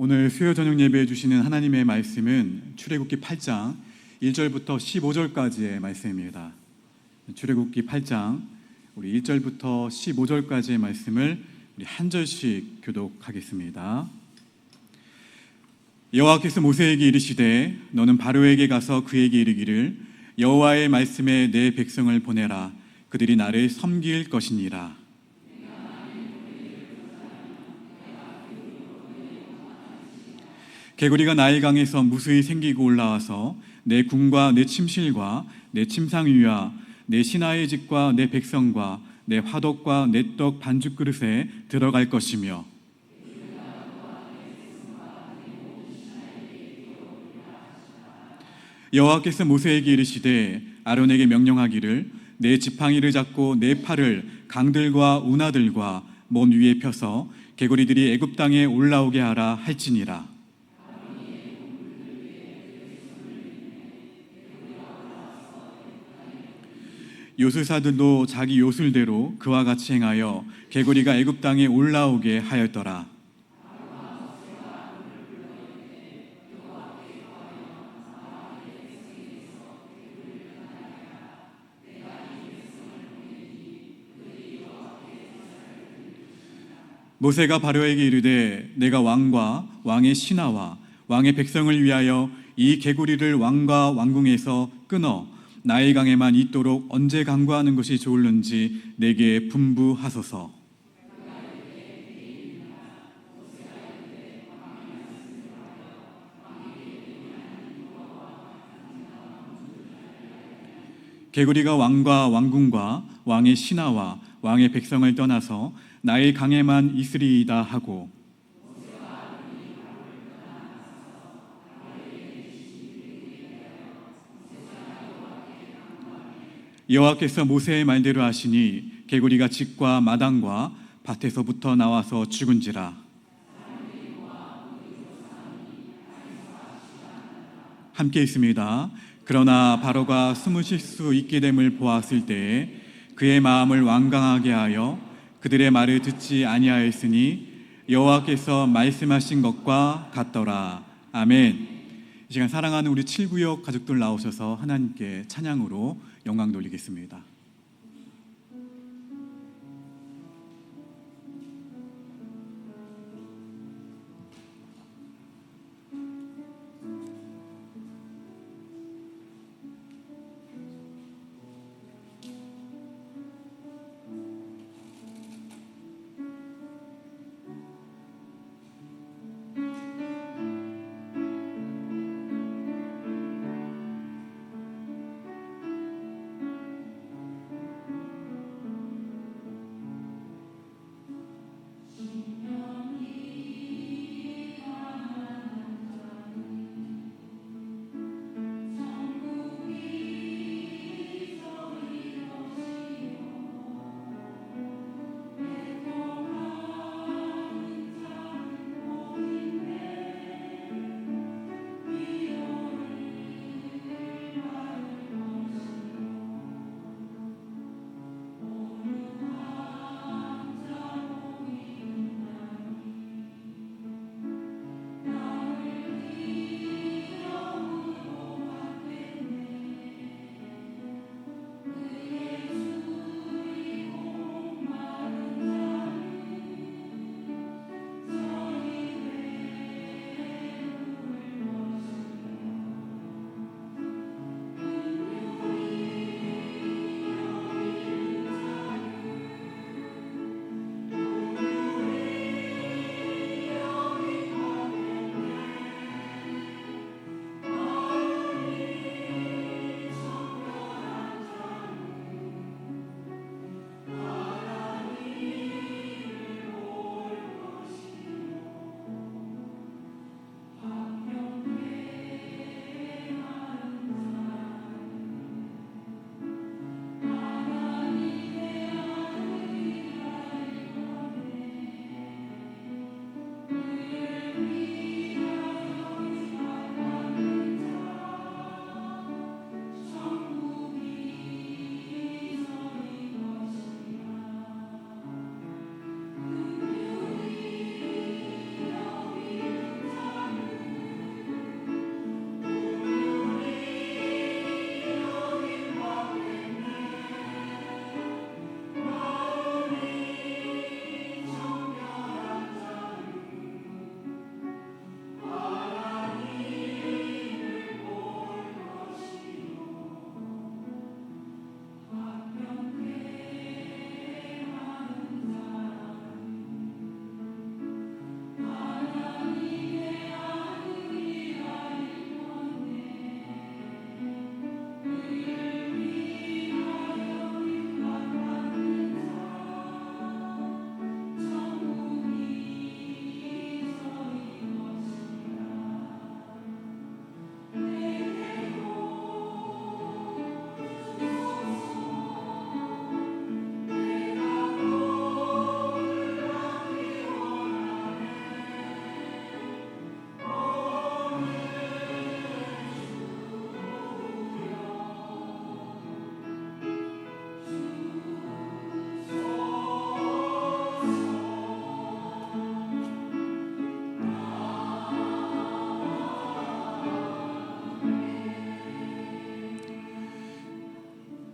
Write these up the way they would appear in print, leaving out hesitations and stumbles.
오늘 수요 저녁 예배해 주시는 하나님의 말씀은 출애굽기 8장 1절부터 15절까지의 말씀입니다. 출애굽기 8장 우리 1절부터 15절까지의 말씀을 우리 한 절씩 교독하겠습니다. 여호와께서 모세에게 이르시되 너는 바로에게 가서 그에게 이르기를 여호와의 말씀에 내 백성을 보내라. 그들이 나를 섬길 것이니라. 개구리가 나일강에서 무수히 생기고 올라와서 내 궁과 내 침실과 내 침상 위와 내 신하의 집과 내 백성과 내 화덕과 내 떡 반죽 그릇에 들어갈 것이며 여호와께서 모세에게 이르시되 아론에게 명령하기를 내 지팡이를 잡고 내 팔을 강들과 운하들과 먼 위에 펴서 개구리들이 애굽 땅에 올라오게 하라 할지니라. 요술사들도 자기 요술대로 그와 같이 행하여 개구리가 애굽 땅에 올라오게 하였더라. 모세가 바로에게 이르되 내가 왕과 왕의 신하와 왕의 백성을 위하여 이 개구리를 왕과 왕궁에서 끊어 나일강에만 있도록 언제 강구하는 것이 좋을는지 내게 분부하소서. 개구리가 왕과 왕궁과 왕의 신하와 왕의 백성을 떠나서 나일강에만 있으리이다 하고 여호와께서 모세의 말대로 하시니 개구리가 집과 마당과 밭에서부터 나와서 죽은지라. 함께 있습니다. 그러나 바로가 숨을 쉴 수 있게 됨을 보았을 때에 그의 마음을 완강하게 하여 그들의 말을 듣지 아니하였으니 여호와께서 말씀하신 것과 같더라. 아멘. 이 시간 사랑하는 우리 7구역 가족들 나오셔서 하나님께 찬양으로 영광 돌리겠습니다.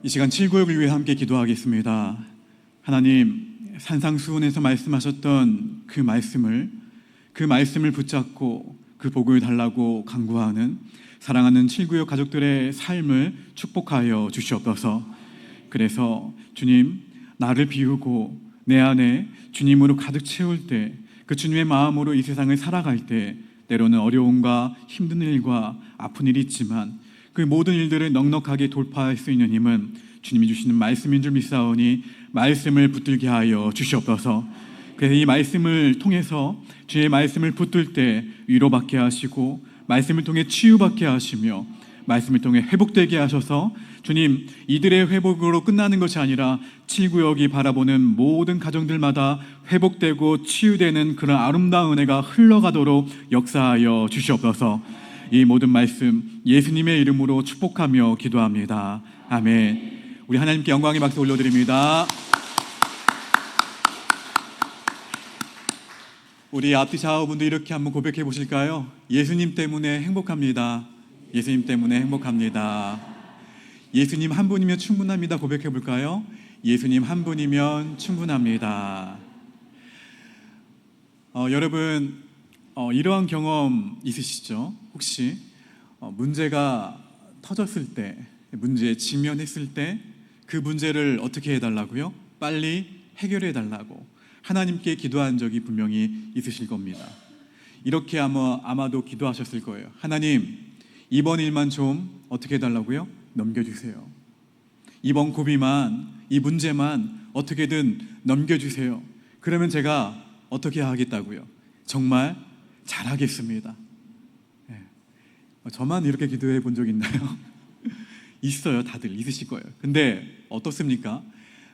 이 시간 칠구역을 위해 함께 기도하겠습니다. 하나님, 산상수훈에서 말씀하셨던 그 말씀을 붙잡고 그 복을 달라고 간구하는 사랑하는 칠구역 가족들의 삶을 축복하여 주시옵소서. 그래서 주님, 나를 비우고 내 안에 주님으로 가득 채울 때, 그 주님의 마음으로 이 세상을 살아갈 때 때로는 어려움과 힘든 일과 아픈 일이 있지만 그 모든 일들을 넉넉하게 돌파할 수 있는 힘은 주님이 주시는 말씀인 줄 믿사오니 말씀을 붙들게 하여 주시옵소서. 그래서 이 말씀을 통해서 주의 말씀을 붙들 때 위로받게 하시고 말씀을 통해 치유받게 하시며 말씀을 통해 회복되게 하셔서 주님, 이들의 회복으로 끝나는 것이 아니라 칠구역이 바라보는 모든 가정들마다 회복되고 치유되는 그런 아름다운 은혜가 흘러가도록 역사하여 주시옵소서. 이 모든 말씀 예수님의 이름으로 축복하며 기도합니다. 아멘. 우리 하나님께 영광의 박수 올려드립니다. 우리 앞뒤 좌우분들 이렇게 한번 고백해 보실까요? 예수님 때문에 행복합니다. 예수님 때문에 행복합니다. 예수님 한 분이면 충분합니다. 고백해 볼까요? 예수님 한 분이면 충분합니다. 여러분, 이러한 경험 있으시죠? 혹시 문제가 터졌을 때, 문제에 직면했을 때 그 문제를 어떻게 해달라고요? 빨리 해결해 달라고 하나님께 기도한 적이 분명히 있으실 겁니다. 이렇게 아마도 기도하셨을 거예요. 하나님, 이번 일만 좀 어떻게 해달라고요? 넘겨주세요. 이번 고비만, 이 문제만 어떻게든 넘겨주세요. 그러면 제가 어떻게 하겠다고요? 정말 잘하겠습니다. 네. 저만 이렇게 기도해 본 적 있나요? 있어요. 다들 있으실 거예요. 근데 어떻습니까?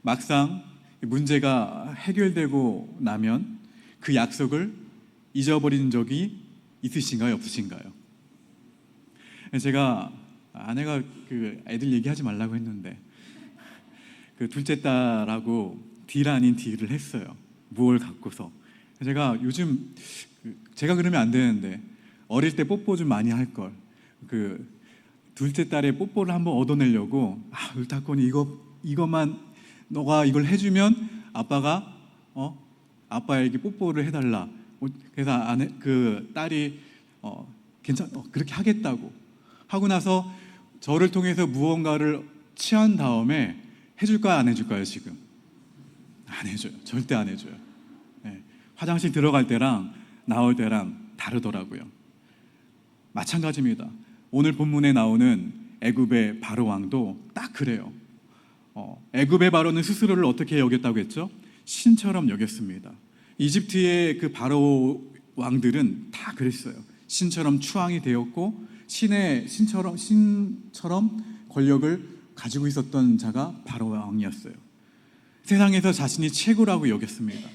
막상 문제가 해결되고 나면 그 약속을 잊어버린 적이 있으신가요? 없으신가요? 제가 아내가 그 애들 얘기하지 말라고 했는데 그 둘째 딸하고 딜 아닌 딜을 했어요. 무얼 갖고서. 제가 요즘 제가 그러면 안 되는데 어릴 때 뽀뽀 좀 많이 할 걸. 그 둘째 딸의 뽀뽀를 한번 얻어내려고 울타코니 이것만 너가 이걸 해주면 아빠가 아빠에게 뽀뽀를 해달라. 그래서 그 딸이 그렇게 하겠다고 하고 나서 저를 통해서 무언가를 취한 다음에 해줄까요? 안 해줄까요? 지금 안 해줘요. 절대 안 해줘요. 네. 화장실 들어갈 때랑 나올 때랑 다르더라고요. 마찬가지입니다. 오늘 본문에 나오는 애굽의 바로 왕도 딱 그래요. 애굽의 바로는 스스로를 어떻게 여겼다고 했죠? 신처럼 여겼습니다. 이집트의 그 바로 왕들은 다 그랬어요. 신처럼 추앙이 되었고 신처럼 권력을 가지고 있었던 자가 바로 왕이었어요. 세상에서 자신이 최고라고 여겼습니다.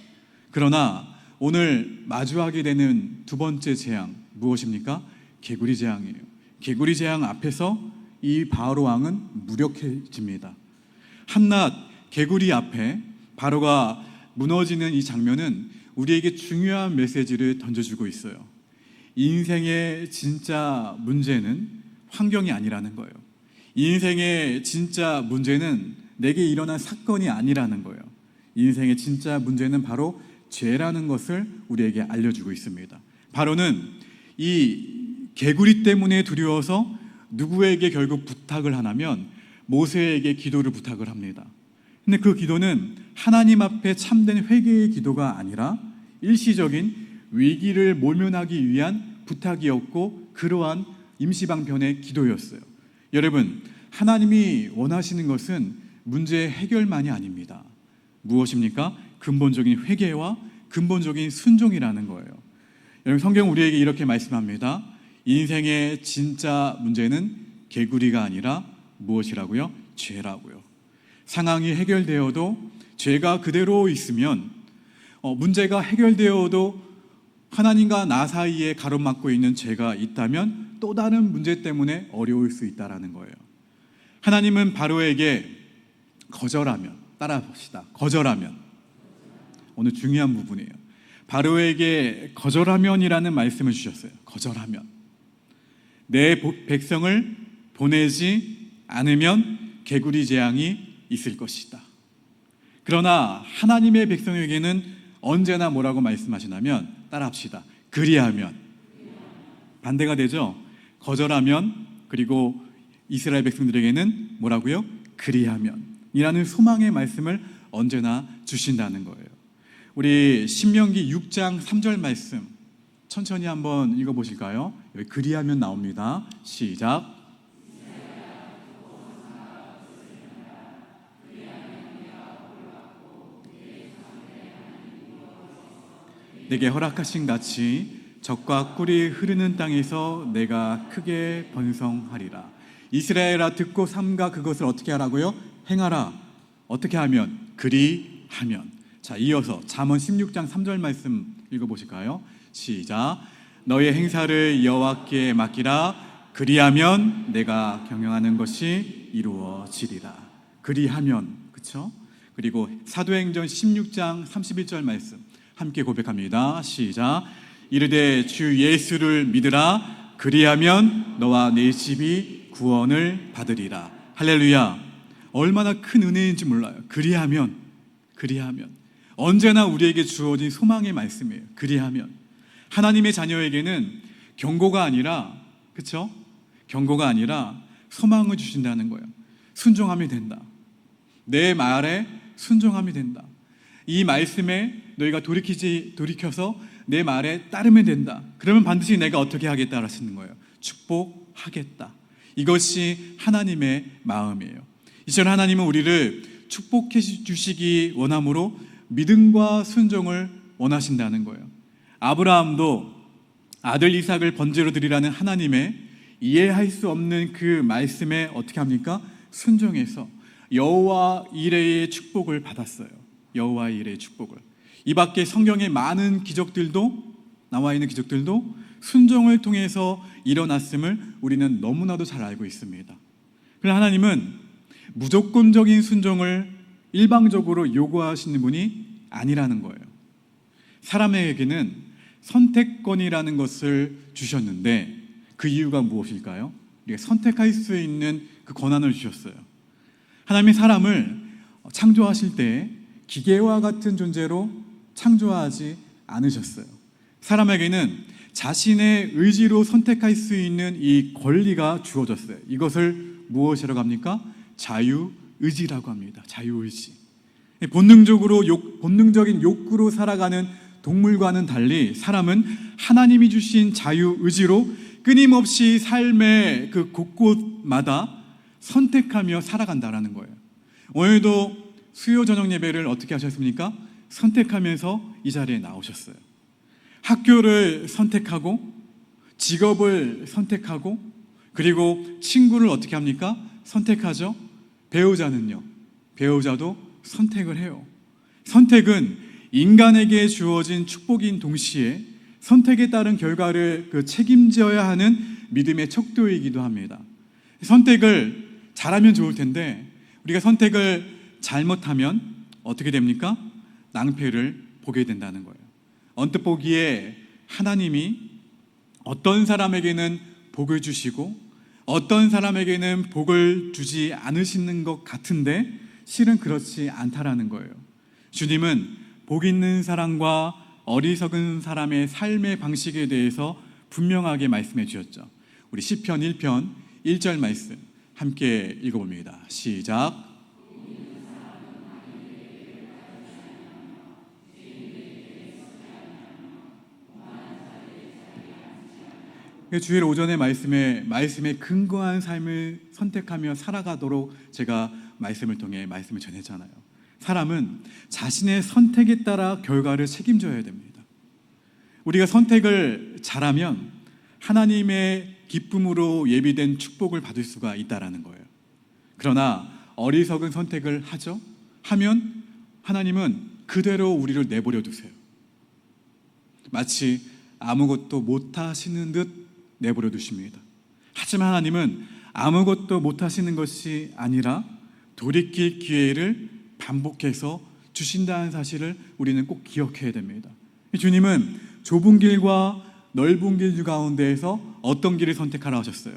그러나 오늘 마주하게 되는 두 번째 재앙 무엇입니까? 개구리 재앙이에요. 개구리 재앙 앞에서 이 바로 왕은 무력해집니다. 한낱 개구리 앞에 바로가 무너지는 이 장면은 우리에게 중요한 메시지를 던져주고 있어요. 인생의 진짜 문제는 환경이 아니라는 거예요. 인생의 진짜 문제는 내게 일어난 사건이 아니라는 거예요. 인생의 진짜 문제는 바로 죄라는 것을 우리에게 알려주고 있습니다. 바로는 이 개구리 때문에 두려워서 누구에게 결국 부탁을 하냐면 모세에게 기도를 부탁을 합니다. 근데 그 기도는 하나님 앞에 참된 회개의 기도가 아니라 일시적인 위기를 모면하기 위한 부탁이었고 그러한 임시방편의 기도였어요. 여러분, 하나님이 원하시는 것은 문제의 해결만이 아닙니다. 무엇입니까? 근본적인 회개와 근본적인 순종이라는 거예요. 여러분, 성경 우리에게 이렇게 말씀합니다. 인생의 진짜 문제는 개구리가 아니라 무엇이라고요? 죄라고요. 상황이 해결되어도 죄가 그대로 있으면 문제가 해결되어도 하나님과 나 사이에 가로막고 있는 죄가 있다면 또 다른 문제 때문에 어려울 수 있다는 거예요. 하나님은 바로에게 거절하면, 따라 봅시다. 거절하면, 오늘 중요한 부분이에요. 바로에게 거절하면이라는 말씀을 주셨어요. 거절하면. 내 백성을 보내지 않으면 개구리 재앙이 있을 것이다. 그러나 하나님의 백성에게는 언제나 뭐라고 말씀하시냐면, 따라합시다. 그리하면. 반대가 되죠. 거절하면, 그리고 이스라엘 백성들에게는 뭐라고요? 그리하면 이라는 소망의 말씀을 언제나 주신다는 거예요. 우리 신명기 6장 3절 말씀 천천히 한번 읽어보실까요? 여기 그리하면 나옵니다. 시작. 내게 허락하신 같이 적과 꿀이 흐르는 땅에서 내가 크게 번성하리라. 이스라엘아, 듣고 삼가 그것을 어떻게 하라고요? 행하라. 어떻게 하면? 그리하면. 자, 이어서 잠언 16장 3절 말씀 읽어보실까요? 시작. 너의 행사를 여호와께 맡기라. 그리하면 내가 경영하는 것이 이루어지리라. 그리하면, 그렇죠? 그리고 사도행전 16장 31절 말씀 함께 고백합니다. 시작. 이르되 주 예수를 믿으라. 그리하면 너와 네 집이 구원을 받으리라. 할렐루야. 얼마나 큰 은혜인지 몰라요. 그리하면 언제나 우리에게 주어진 소망의 말씀이에요. 그리하면 하나님의 자녀에게는 경고가 아니라, 그렇죠? 경고가 아니라 소망을 주신다는 거예요. 순종하면 된다. 내 말에 순종하면 된다. 이 말씀에 너희가 돌이켜서 내 말에 따르면 된다. 그러면 반드시 내가 어떻게 하겠다 하시는 거예요. 축복하겠다. 이것이 하나님의 마음이에요. 이처럼 하나님은 우리를 축복해 주시기 원함으로 믿음과 순종을 원하신다는 거예요. 아브라함도 아들 이삭을 번제로 드리라는 하나님의 이해할 수 없는 그 말씀에 어떻게 합니까? 순종해서 여호와 이레의 축복을 받았어요. 여호와 이레의 축복을. 이 밖에 성경에 많은 기적들도, 나와 있는 기적들도 순종을 통해서 일어났음을 우리는 너무나도 잘 알고 있습니다. 그러나 하나님은 무조건적인 순종을 일방적으로 요구하시는 분이 아니라는 거예요. 사람에게는 선택권이라는 것을 주셨는데 그 이유가 무엇일까요? 우리가 선택할 수 있는 그 권한을 주셨어요. 하나님이 사람을 창조하실 때 기계와 같은 존재로 창조하지 않으셨어요. 사람에게는 자신의 의지로 선택할 수 있는 이 권리가 주어졌어요. 이것을 무엇이라고 합니까? 자유의지라고 합니다. 자유의지. 본능적인 욕구로 살아가는 동물과는 달리 사람은 하나님이 주신 자유의지로 끊임없이 삶의 그 곳곳마다 선택하며 살아간다라는 거예요. 오늘도 수요 저녁 예배를 어떻게 하셨습니까? 선택하면서 이 자리에 나오셨어요. 학교를 선택하고 직업을 선택하고 그리고 친구를 어떻게 합니까? 선택하죠. 배우자는요. 배우자도 선택을 해요. 선택은 인간에게 주어진 축복인 동시에 선택에 따른 결과를 책임져야 하는 믿음의 척도이기도 합니다. 선택을 잘하면 좋을 텐데 우리가 선택을 잘못하면 어떻게 됩니까? 낭패를 보게 된다는 거예요. 언뜻 보기에 하나님이 어떤 사람에게는 복을 주시고 어떤 사람에게는 복을 주지 않으시는 것 같은데 실은 그렇지 않다라는 거예요. 주님은 복 있는 사람과 어리석은 사람의 삶의 방식에 대해서 분명하게 말씀해 주셨죠. 우리 시편 1편 1절 말씀 함께 읽어봅니다. 시작. 주일 오전의 말씀에 근거한 삶을 선택하며 살아가도록 제가 말씀을 통해 말씀을 전했잖아요. 사람은 자신의 선택에 따라 결과를 책임져야 됩니다. 우리가 선택을 잘하면 하나님의 기쁨으로 예비된 축복을 받을 수가 있다라는 거예요. 그러나 어리석은 선택을 하면 하나님은 그대로 우리를 내버려 두세요. 마치 아무것도 못하시는 듯 내버려 두십니다. 하지만 하나님은 아무것도 못하시는 것이 아니라 돌이킬 기회를 반복해서 주신다는 사실을 우리는 꼭 기억해야 됩니다. 주님은 좁은 길과 넓은 길 가운데에서 어떤 길을 선택하라 하셨어요?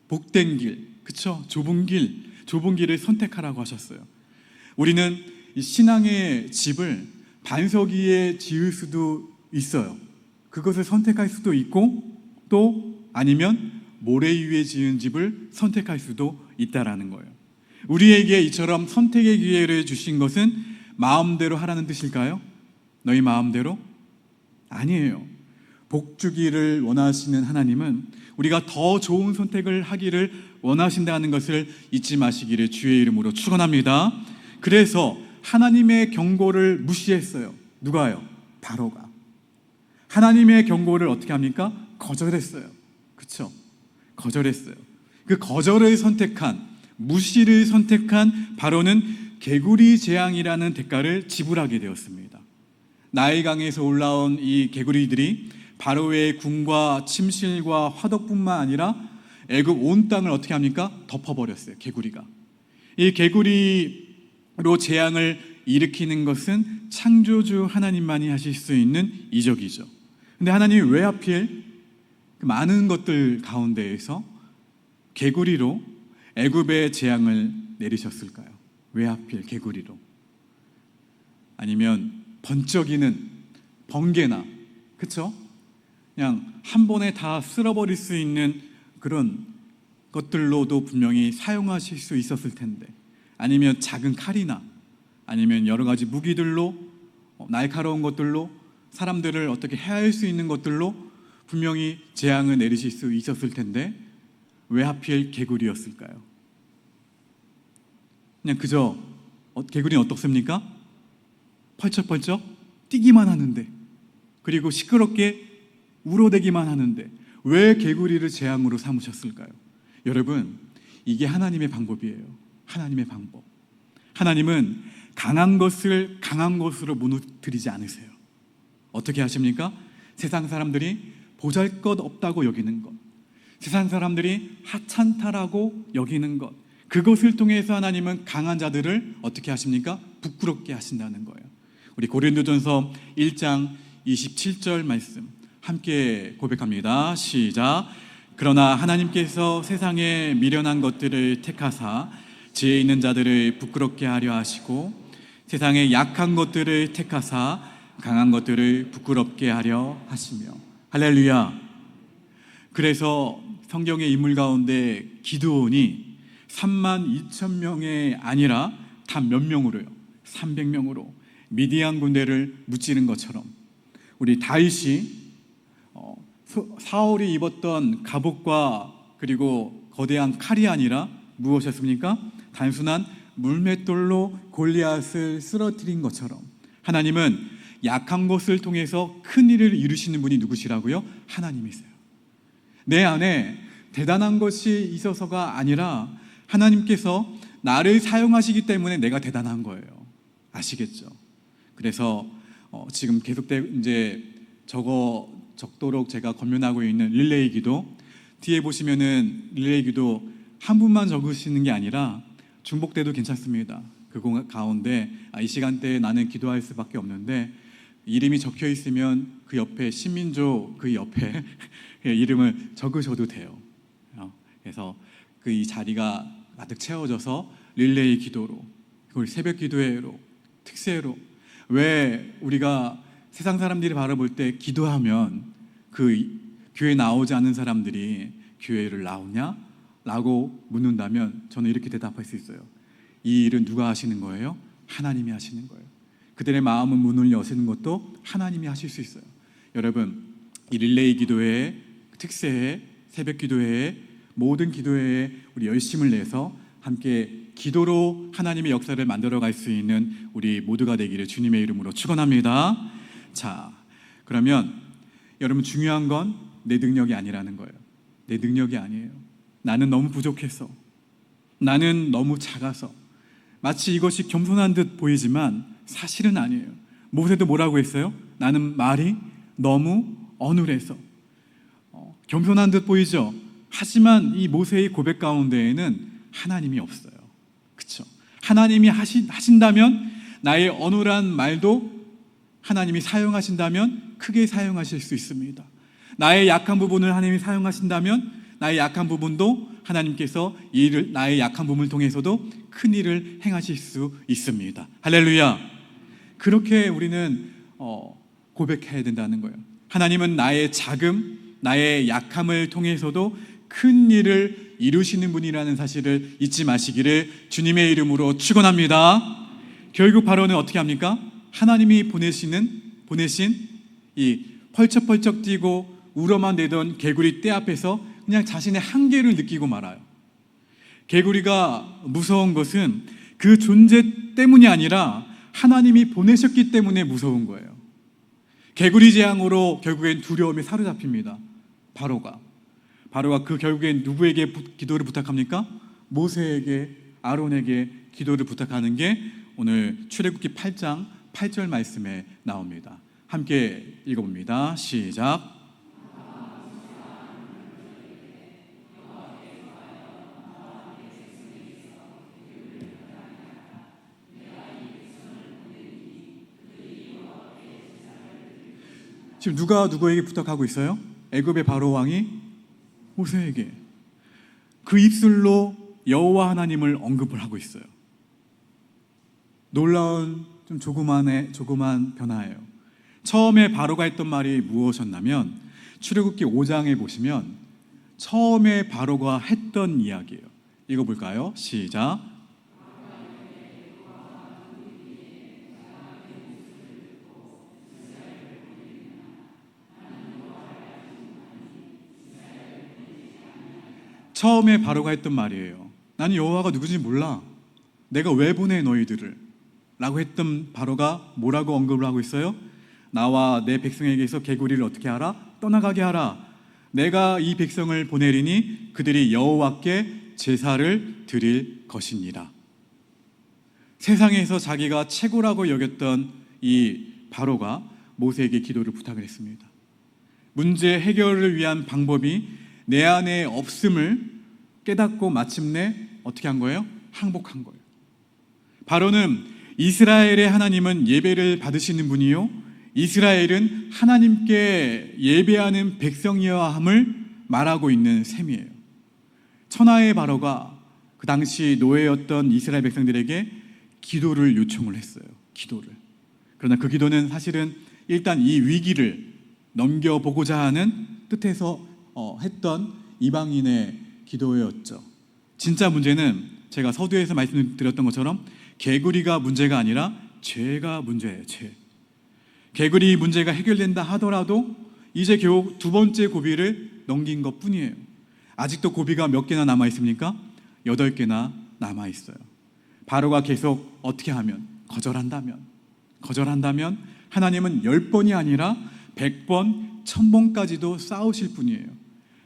복된 길, 그쵸? 좁은 길, 좁은 길을 선택하라고 하셨어요. 우리는 이 신앙의 집을 반석 위에 지을 수도 있어요. 그것을 선택할 수도 있고, 또 아니면 모래 위에 지은 집을 선택할 수도 있다라는 거예요. 우리에게 이처럼 선택의 기회를 주신 것은 마음대로 하라는 뜻일까요? 너희 마음대로? 아니에요. 복 주기를 원하시는 하나님은 우리가 더 좋은 선택을 하기를 원하신다는 것을 잊지 마시기를 주의 이름으로 축원합니다. 그래서 하나님의 경고를 무시했어요. 누가요? 바로가. 하나님의 경고를 어떻게 합니까? 거절했어요. 그렇죠? 거절했어요. 그 거절을 선택한, 무시를 선택한 바로는 개구리 재앙이라는 대가를 지불하게 되었습니다. 나일강에서 올라온 이 개구리들이 바로의 궁과 침실과 화덕뿐만 아니라 애굽 온 땅을 어떻게 합니까? 덮어버렸어요. 개구리가. 이 개구리로 재앙을 일으키는 것은 창조주 하나님만이 하실 수 있는 이적이죠. 근데 하나님이 왜 하필 많은 것들 가운데에서 개구리로 애굽의 재앙을 내리셨을까요? 왜 하필 개구리로? 아니면 번쩍이는 번개나, 그렇죠? 그냥 한 번에 다 쓸어버릴 수 있는 그런 것들로도 분명히 사용하실 수 있었을 텐데, 아니면 작은 칼이나 아니면 여러 가지 무기들로, 날카로운 것들로 사람들을 어떻게 해할 수 있는 것들로 분명히 재앙을 내리실 수 있었을 텐데 왜 하필 개구리였을까요? 그냥 그저 개구리는 어떻습니까? 펄쩍펄쩍 뛰기만 하는데, 그리고 시끄럽게 울어대기만 하는데 왜 개구리를 재앙으로 삼으셨을까요? 여러분, 이게 하나님의 방법이에요. 하나님의 방법. 하나님은 강한 것을 강한 것으로 무너뜨리지 않으세요. 어떻게 하십니까? 세상 사람들이 보잘것없다고 여기는 것, 세상 사람들이 하찮다라고 여기는 것, 그것을 통해서 하나님은 강한 자들을 어떻게 하십니까? 부끄럽게 하신다는 거예요. 우리 고린도전서 1장 27절 말씀 함께 고백합니다. 시작. 그러나 하나님께서 세상에 미련한 것들을 택하사 지혜 있는 자들을 부끄럽게 하려 하시고 세상에 약한 것들을 택하사 강한 것들을 부끄럽게 하려 하시며. 할렐루야. 그래서 성경의 인물 가운데 기드온이 32,000명이 아니라 단 몇 명으로요? 300명으로 미디안 군대를 무찌른 것처럼, 우리 다윗이 사울이 입었던 갑옷과 그리고 거대한 칼이 아니라 무엇이었습니까? 단순한 물맷돌로 골리앗을 쓰러뜨린 것처럼 하나님은 약한 것을 통해서 큰 일을 이루시는 분이 누구시라고요? 하나님이세요. 내 안에 대단한 것이 있어서가 아니라 하나님께서 나를 사용하시기 때문에 내가 대단한 거예요. 아시겠죠? 그래서 지금 계속돼 이제 적도록 제가 권면하고 있는 릴레이 기도, 뒤에 보시면은 릴레이 기도 한 분만 적으시는 게 아니라 중복돼도 괜찮습니다. 그 가운데 이 시간대에 나는 기도할 수밖에 없는데 이름이 적혀 있으면 그 옆에 신민조 그 옆에 이름을 적으셔도 돼요. 그래서 그 이 자리가 가득 채워져서 릴레이 기도로, 그걸 새벽 기도회로, 특세로, 왜 우리가 세상 사람들이 바라볼 때 기도하면 그 교회 나오지 않는 사람들이 교회를 나오냐? 라고 묻는다면 저는 이렇게 대답할 수 있어요. 이 일은 누가 하시는 거예요? 하나님이 하시는 거예요. 그들의 마음은 문을 여시는 것도 하나님이 하실 수 있어요. 여러분, 이 릴레이 기도회, 특세회, 새벽 기도회에, 모든 기도회에 우리 열심을 내서 함께 기도로 하나님의 역사를 만들어갈 수 있는 우리 모두가 되기를 주님의 이름으로 축원합니다. 자, 그러면 여러분, 중요한 건 내 능력이 아니라는 거예요. 내 능력이 아니에요. 나는 너무 부족해서, 나는 너무 작아서, 마치 이것이 겸손한 듯 보이지만 사실은 아니에요. 모세도 뭐라고 했어요? 나는 말이 너무 어눌해서. 겸손한 듯 보이죠? 하지만 이 모세의 고백 가운데에는 하나님이 없어요. 그렇죠? 하나님이 하신다면 나의 어눌한 말도 하나님이 사용하신다면 크게 사용하실 수 있습니다. 나의 약한 부분을 하나님이 사용하신다면 나의 약한 부분도 하나님께서 나의 약한 부분을 통해서도 큰 일을 행하실 수 있습니다. 할렐루야. 그렇게 우리는 고백해야 된다는 거예요. 하나님은 나의 자금, 나의 약함을 통해서도 큰 일을 이루시는 분이라는 사실을 잊지 마시기를 주님의 이름으로 축원합니다. 결국 바로는 어떻게 합니까? 하나님이 보내신 이 펄쩍펄쩍 뛰고 울어만 내던 개구리 떼 앞에서 그냥 자신의 한계를 느끼고 말아요. 개구리가 무서운 것은 그 존재 때문이 아니라 하나님이 보내셨기 때문에 무서운 거예요. 개구리 재앙으로 결국엔 두려움에 사로잡힙니다. 바로가 그 결국엔 누구에게 기도를 부탁합니까? 모세에게, 아론에게 기도를 부탁하는 게 오늘 출애굽기 8장 8절 말씀에 나옵니다. 함께 읽어봅니다. 시작. 지금 누가 누구에게 부탁하고 있어요? 애굽의 바로 왕이 모세에게 그 입술로 여호와 하나님을 언급을 하고 있어요. 놀라운 좀 조그만 변화예요. 처음에 바로가 했던 말이 무엇이었냐면 출애굽기 5장에 보시면 처음에 바로가 했던 이야기예요. 읽어볼까요? 시작. 처음에 바로가 했던 말이에요. 나는 여호와가 누구인지 몰라. 내가 왜 보내 너희들을? 라고 했던 바로가 뭐라고 언급을 하고 있어요? 나와 내 백성에게서 개구리를 어떻게 하라? 떠나가게 하라. 내가 이 백성을 보내리니 그들이 여호와께 제사를 드릴 것이니라. 세상에서 자기가 최고라고 여겼던 이 바로가 모세에게 기도를 부탁을 했습니다. 문제 해결을 위한 방법이 내 안에 없음을 깨닫고 마침내 어떻게 한 거예요? 항복한 거예요. 바로는 이스라엘의 하나님은 예배를 받으시는 분이요, 이스라엘은 하나님께 예배하는 백성이어야 함을 말하고 있는 셈이에요. 천하의 바로가 그 당시 노예였던 이스라엘 백성들에게 기도를 요청을 했어요. 기도를. 그러나 그 기도는 사실은 일단 이 위기를 넘겨보고자 하는 뜻에서 했던 이방인의 기도였죠. 진짜 문제는 제가 서두에서 말씀드렸던 것처럼 개구리가 문제가 아니라 죄가 문제예요. 죄. 개구리 문제가 해결된다 하더라도 이제 겨우 두 번째 고비를 넘긴 것 뿐이에요. 아직도 고비가 몇 개나 남아 있습니까? 8개나 남아 있어요. 바로가 계속 어떻게 하면, 거절한다면 하나님은 10번이 아니라 100번, 1000번까지도 싸우실 분이에요.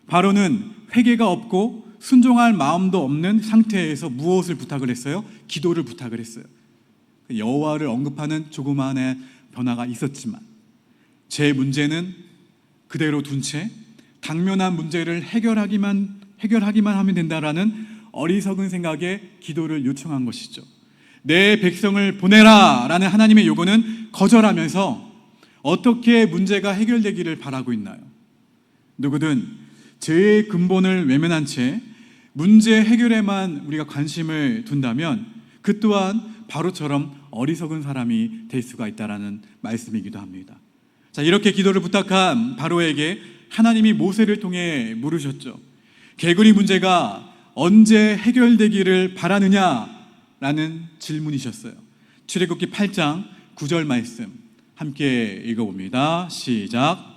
바로는 회개가 없고 순종할 마음도 없는 상태에서 무엇을 부탁을 했어요? 기도를 부탁을 했어요. 여호와를 언급하는 조그마한 변화가 있었지만 제 문제는 그대로 둔 채 당면한 문제를 해결하기만 하면 된다라는 어리석은 생각에 기도를 요청한 것이죠. 내 백성을 보내라 라는 하나님의 요구는 거절하면서 어떻게 문제가 해결되기를 바라고 있나요? 누구든 죄의 근본을 외면한 채 문제 해결에만 우리가 관심을 둔다면 그 또한 바로처럼 어리석은 사람이 될 수가 있다라는 말씀이기도 합니다. 자, 이렇게 기도를 부탁한 바로에게 하나님이 모세를 통해 물으셨죠. 개구리 문제가 언제 해결되기를 바라느냐라는 질문이셨어요. 출애굽기 8장 9절 말씀 함께 읽어봅니다. 시작.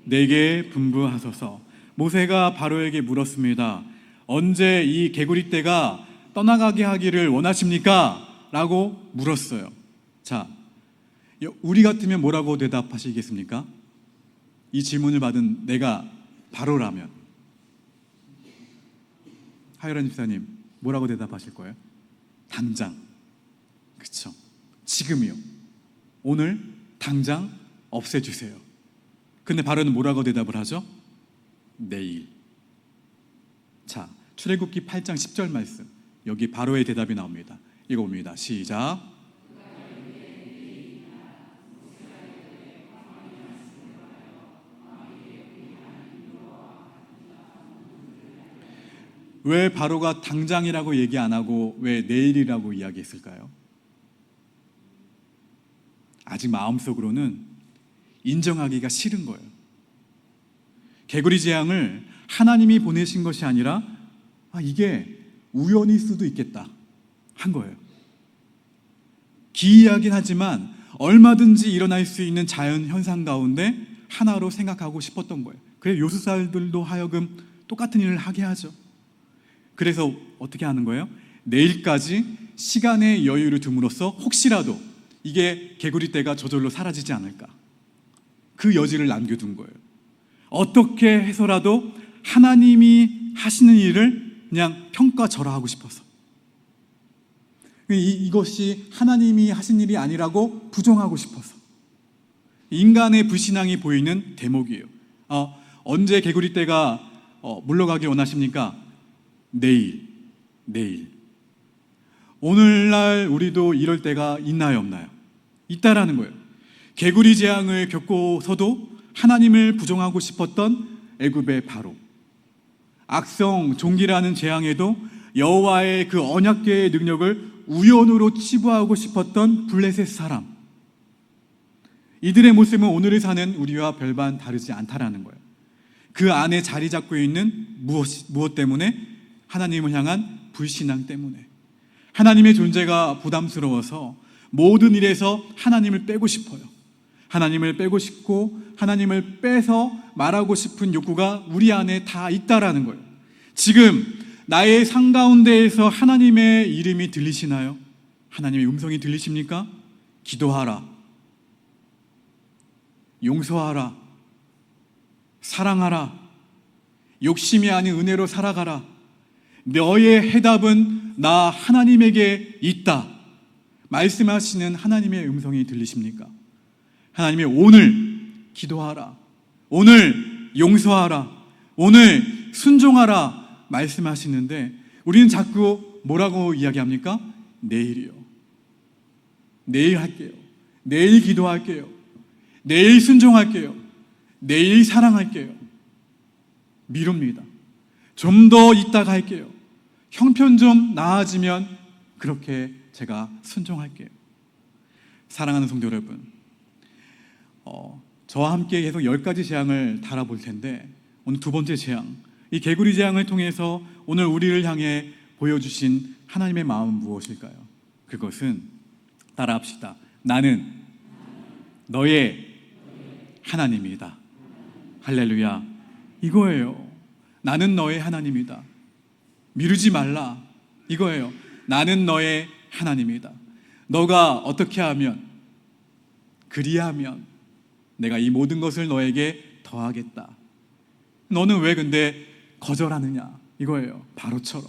내게 분부하소서. 모세가 바로에게 물었습니다. 언제 이 개구리 떼가 떠나가게 하기를 원하십니까? 라고 물었어요. 자, 우리 같으면 뭐라고 대답하시겠습니까? 이 질문을 받은 내가 바로라면 하열한 집사님 뭐라고 대답하실 거예요? 당장. 그쵸? 지금이요. 오늘 당장 없애주세요. 근데 바로는 뭐라고 대답을 하죠? 내일. 자, 출애굽기 8장 10절 말씀, 여기 바로의 대답이 나옵니다. 읽어봅니다. 시작. 왜 바로가 당장이라고 얘기 안 하고 왜 내일이라고 이야기했을까요? 아직 마음속으로는 인정하기가 싫은 거예요. 개구리 재앙을 하나님이 보내신 것이 아니라 이게 우연일 수도 있겠다 한 거예요. 기이하긴 하지만 얼마든지 일어날 수 있는 자연 현상 가운데 하나로 생각하고 싶었던 거예요. 그래서 요술사들도 하여금 똑같은 일을 하게 하죠. 그래서 어떻게 하는 거예요? 내일까지 시간의 여유를 둠으로써 혹시라도 이게 개구리 떼가 저절로 사라지지 않을까, 그 여지를 남겨둔 거예요. 어떻게 해서라도 하나님이 하시는 일을 그냥 평가절하하고 싶어서, 이것이 하나님이 하신 일이 아니라고 부정하고 싶어서, 인간의 불신앙이 보이는 대목이에요. 언제 개구리 떼가 물러가길 원하십니까? 내일. 오늘날 우리도 이럴 때가 있나요, 없나요? 있다라는 거예요. 개구리 재앙을 겪고서도 하나님을 부정하고 싶었던 애굽의 바로, 악성 종기라는 재앙에도 여호와의 그 언약궤의 능력을 우연으로 치부하고 싶었던 블레셋 사람, 이들의 모습은 오늘을 사는 우리와 별반 다르지 않다라는 거예요. 그 안에 자리 잡고 있는 무엇 때문에? 하나님을 향한 불신앙 때문에. 하나님의 존재가 부담스러워서 모든 일에서 하나님을 빼고 싶어요. 하나님을 빼고 싶고 하나님을 빼서 말하고 싶은 욕구가 우리 안에 다 있다라는 거예요. 지금 나의 삶 가운데에서 하나님의 이름이 들리시나요? 하나님의 음성이 들리십니까? 기도하라, 용서하라, 사랑하라, 욕심이 아닌 은혜로 살아가라, 너의 해답은 나 하나님에게 있다 말씀하시는 하나님의 음성이 들리십니까? 하나님의 오늘 기도하라, 오늘 용서하라, 오늘 순종하라 말씀하시는데 우리는 자꾸 뭐라고 이야기합니까? 내일이요, 내일 할게요, 내일 기도할게요, 내일 순종할게요, 내일 사랑할게요. 미룹니다. 좀 더 있다가 할게요. 형편 좀 나아지면 그렇게 제가 순종할게요. 사랑하는 성도 여러분, 저와 함께 계속 10가지 재앙을 달아볼 텐데 오늘 두 번째 재앙, 이 개구리 재앙을 통해서 오늘 우리를 향해 보여주신 하나님의 마음은 무엇일까요? 그것은 따라합시다. 나는 너의 하나님이다. 할렐루야. 이거예요. 나는 너의 하나님이다. 미루지 말라. 이거예요. 나는 너의 하나님이다. 너가 어떻게 하면, 그리하면 내가 이 모든 것을 너에게 더하겠다. 너는 왜 근데 거절하느냐? 이거예요. 바로처럼.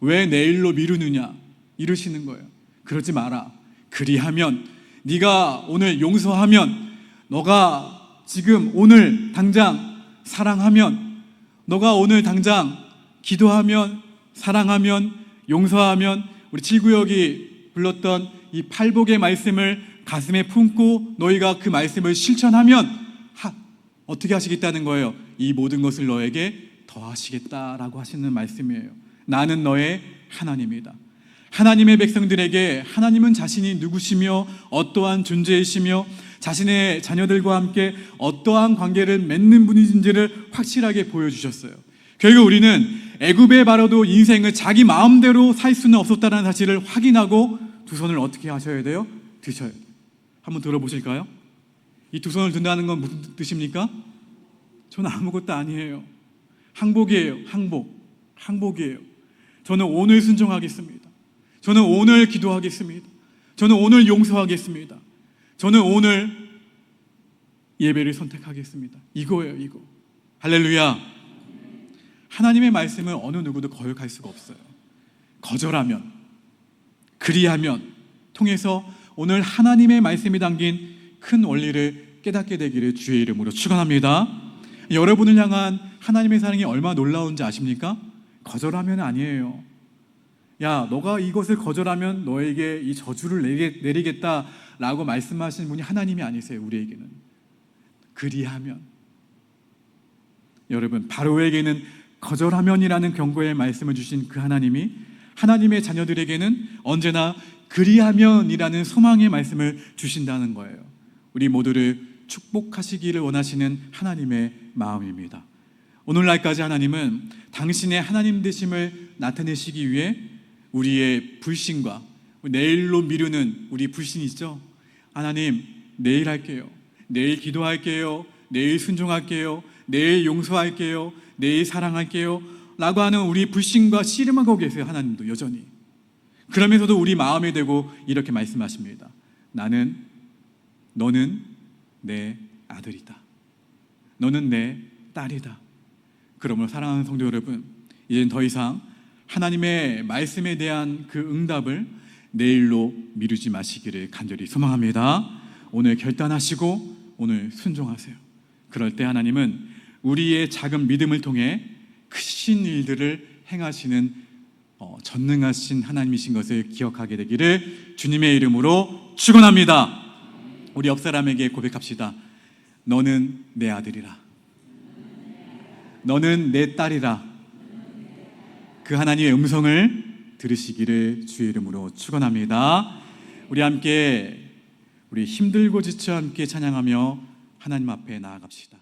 왜 내일로 미루느냐? 이러시는 거예요. 그러지 마라. 그리하면, 네가 오늘 용서하면, 너가 지금 오늘 당장 사랑하면, 너가 오늘 당장 기도하면, 사랑하면, 용서하면, 우리 7구역이 불렀던 이 팔복의 말씀을 가슴에 품고 너희가 그 말씀을 실천하면 어떻게 하시겠다는 거예요? 이 모든 것을 너에게 더하시겠다라고 하시는 말씀이에요. 나는 너의 하나님이다. 하나님의 백성들에게 하나님은 자신이 누구시며 어떠한 존재이시며 자신의 자녀들과 함께 어떠한 관계를 맺는 분이신지를 확실하게 보여주셨어요. 결국 우리는 애굽의 바로도 인생을 자기 마음대로 살 수는 없었다는 사실을 확인하고 두 손을 어떻게 하셔야 돼요? 드셔야 돼요. 한번 들어보실까요? 이 두 손을 든다는 건 무슨 뜻입니까? 저는 아무것도 아니에요. 항복이에요. 항복이에요. 저는 오늘 순종하겠습니다. 저는 오늘 기도하겠습니다. 저는 오늘 용서하겠습니다. 저는 오늘 예배를 선택하겠습니다. 이거예요, 이거. 할렐루야. 하나님의 말씀은 어느 누구도 거역할 수가 없어요. 거절하면, 그리하면 통해서 오늘 하나님의 말씀이 담긴 큰 원리를 깨닫게 되기를 주의 이름으로 축원합니다. 여러분을 향한 하나님의 사랑이 얼마나 놀라운지 아십니까? 거절하면 아니에요. 야, 너가 이것을 거절하면 너에게 이 저주를 내리겠다라고 말씀하신 분이 하나님이 아니세요. 우리에게는 그리하면. 여러분, 바로에게는 거절하면이라는 경고의 말씀을 주신 그 하나님이 하나님의 자녀들에게는 언제나 그리하면이라는 소망의 말씀을 주신다는 거예요. 우리 모두를 축복하시기를 원하시는 하나님의 마음입니다. 오늘날까지 하나님은 당신의 하나님 되심을 나타내시기 위해 우리의 불신과 내일로 미루는 우리 불신 있죠? 하나님, 내일 할게요. 내일 기도할게요. 내일 순종할게요. 내일 용서할게요. 내일 사랑할게요 라고 하는 우리 불신과 씨름하고 계세요. 하나님도 여전히. 그러면서도 우리 마음에 대고 이렇게 말씀하십니다. 너는 내 아들이다. 너는 내 딸이다. 그러므로 사랑하는 성도 여러분, 이제는 더 이상 하나님의 말씀에 대한 그 응답을 내일로 미루지 마시기를 간절히 소망합니다. 오늘 결단하시고 오늘 순종하세요. 그럴 때 하나님은 우리의 작은 믿음을 통해 크신 일들을 행하시는 전능하신 하나님이신 것을 기억하게 되기를 주님의 이름으로 축원합니다. 우리 옆 사람에게 고백합시다. 너는 내 아들이라. 너는 내 딸이라. 그 하나님의 음성을 들으시기를 주의 이름으로 축원합니다. 우리 함께 우리 힘들고 지쳐 함께 찬양하며 하나님 앞에 나아갑시다.